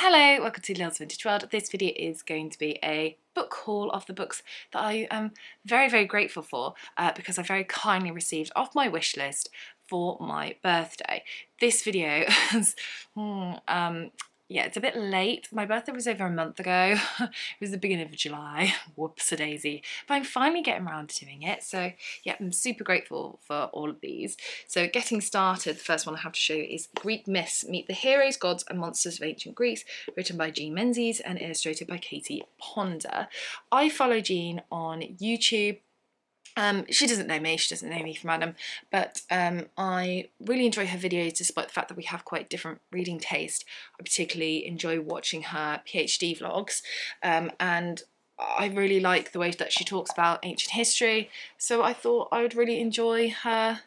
Hello, welcome to Lil's Vintage World. This video is going to be a book haul of the books that I am very grateful for because I very kindly received off my wish list for my birthday. This video is, yeah, it's a bit late. My birthday was over a month ago. It was the beginning of July. Whoops-a-daisy. But I'm finally getting around to doing it. So yeah, I'm super grateful for all of these. So getting started, the first one I have to show you is Greek Myths, Meet the Heroes, Gods and Monsters of Ancient Greece, written by Jean Menzies and illustrated by Katie Ponder. I follow Jean on YouTube. She doesn't know me, she doesn't know me from Adam, but I really enjoy her videos despite the fact that we have quite different reading taste. I particularly enjoy watching her PhD vlogs, and I really like the way that she talks about ancient history, so I thought I would really enjoy her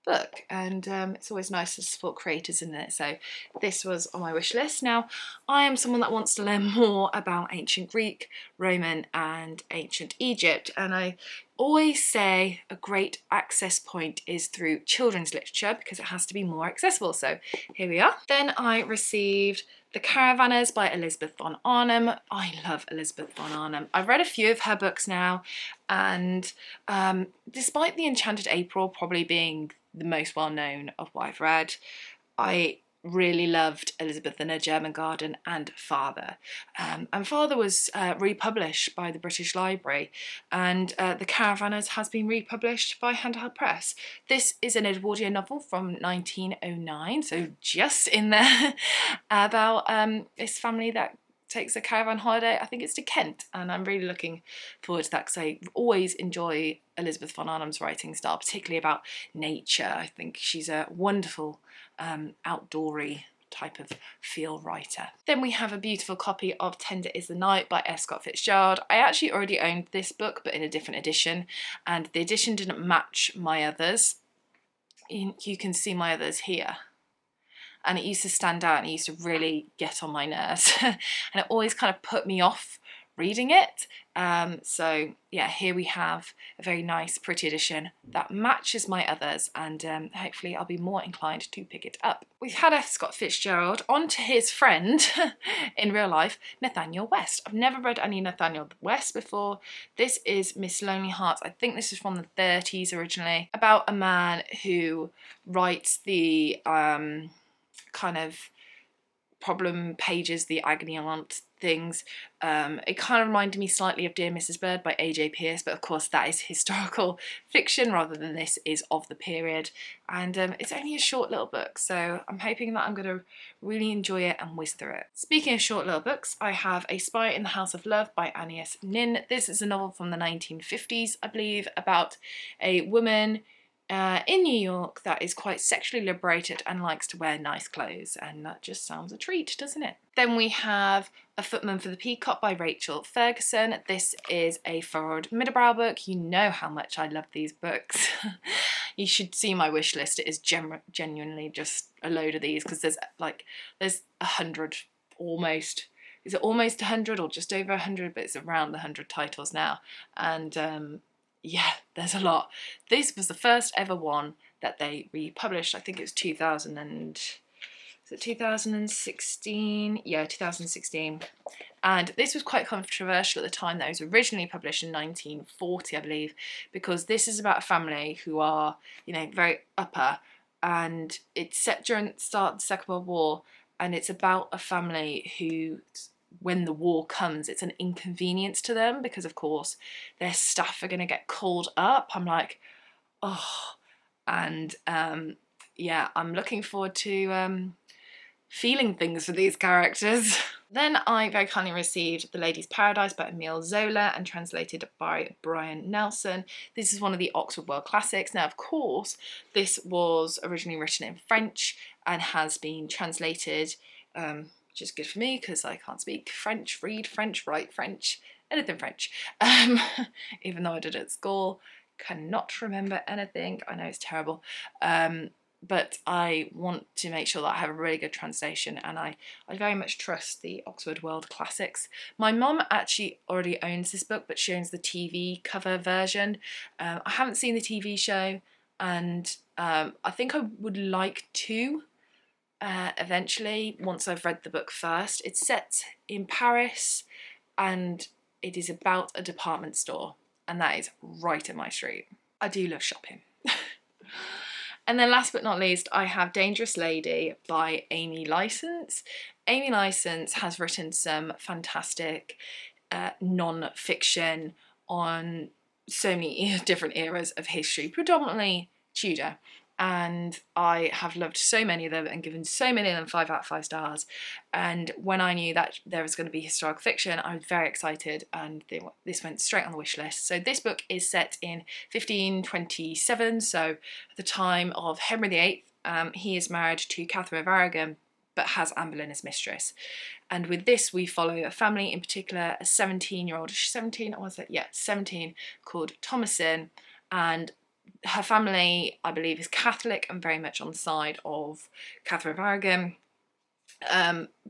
book, and it's always nice to support creators, isn't it? So this was on my wish list. Now, I am someone that wants to learn more about ancient Greek, Roman and ancient Egypt, and I always say a great access point is through children's literature because it has to be more accessible. So here we are. Then I received The Caravanners by Elizabeth von Arnim. I love Elizabeth von Arnim. I've read a few of her books now, and despite The Enchanted April probably being the most well-known of what I've read, I really loved Elizabeth and Her German Garden and Father. And Father was republished by the British Library, and The Caravanners has been republished by Handheld Press. This is an Edwardian novel from 1909, so just in there, about this family that takes a caravan holiday. I think it's to Kent, and I'm really looking forward to that because I always enjoy Elizabeth von Arnim's writing style, particularly about nature. I think she's a wonderful outdoory type of feel writer. Then we have a beautiful copy of Tender is the Night by F. Scott Fitzgerald. I actually already owned this book, but in a different edition, and the edition didn't match my others. You can see my others here. And it used to stand out and it used to really get on my nerves. And it always kind of put me off reading it. So yeah, here we have a very nice, pretty edition that matches my others, and hopefully I'll be more inclined to pick it up. We've had F. Scott Fitzgerald on to his friend in real life, Nathaniel West. I've never read any Nathaniel West before. This is Miss Lonely Hearts. I think this is from the 30s originally, about a man who writes the kind of problem pages, the agony aunt things. It kind of reminded me slightly of Dear Mrs. Bird by A.J. Pearce, but of course that is historical fiction rather than this is of the period, and it's only a short little book, so I'm hoping that I'm going to really enjoy it and whiz through it. Speaking of short little books, I have A Spy in the House of Love by Anaïs Nin. This is a novel from the 1950s, I believe, about a woman in New York that is quite sexually liberated and likes to wear nice clothes, and that just sounds a treat, doesn't it? Then we have A Footman for the Peacock by Rachel Ferguson. This is a Furrowed Middlebrow book. You know how much I love these books. You should see my wish list. It is genuinely just a load of these, because there's 100 almost. Is it almost 100 or just over 100? But it's around the 100 titles now, and yeah, there's a lot. This was the first ever one that they republished. I think it was 2016? Yeah, 2016. And this was quite controversial at the time. That it was originally published in 1940, I believe, because this is about a family who are, you know, very upper, and it's set during the start of the Second World War, and it's about a family who, when the war comes, it's an inconvenience to them because of course their stuff are going to get called up. I'm like, oh, and yeah, I'm looking forward to feeling things for these characters. Then I very kindly received The Lady's Paradise by Emile Zola and translated by Brian Nelson. This is one of the Oxford World Classics. Now, of course, this was originally written in French and has been translated, which is good for me because I can't speak French, read French, write French, anything French. Even though I did it at school, cannot remember anything. I know it's terrible. But I want to make sure that I have a really good translation, and I very much trust the Oxford World Classics. My mum actually already owns this book, but she owns the TV cover version. I haven't seen the TV show, and I think I would like to, eventually, once I've read the book first. It's set in Paris and it is about a department store, and that is right in my street. I do love shopping. And then last but not least, I have Dangerous Lady by Amy Licence. Amy Licence has written some fantastic non-fiction on so many different eras of history, predominantly Tudor. And I have loved so many of them and given so many of them 5 out of 5 stars. And when I knew that there was going to be historical fiction, I was very excited, and this went straight on the wish list. So this book is set in 1527, so at the time of Henry VIII. He is married to Catherine of Aragon, but has Anne Boleyn as mistress. And with this, we follow a family, in particular a 17-year-old, is she 17? Or was it? Yeah, 17, called Thomasin. And her family, I believe, is Catholic and very much on the side of Catherine of Aragon.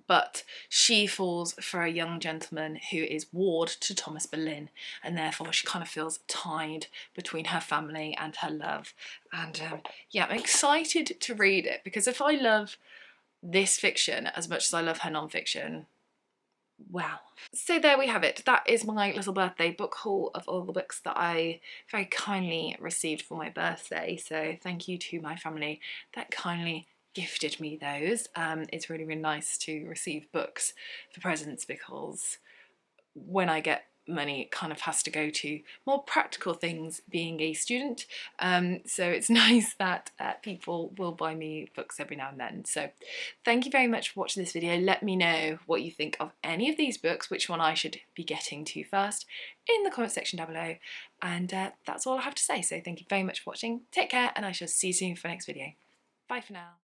But she falls for a young gentleman who is ward to Thomas Boleyn, and therefore she kind of feels tied between her family and her love. And yeah, I'm excited to read it, because if I love this fiction as much as I love her non-fiction, wow. So there we have it. That is my little birthday book haul of all the books that I very kindly received for my birthday. So thank you to my family that kindly gifted me those. It's really, really nice to receive books for presents, because when I get money, it kind of has to go to more practical things, being a student. So it's nice that people will buy me books every now and then. So thank you very much for watching this video. Let me know what you think of any of these books, which one I should be getting to first, in the comment section down below. And that's all I have to say. So thank you very much for watching. Take care, and I shall see you soon for the next video. Bye for now.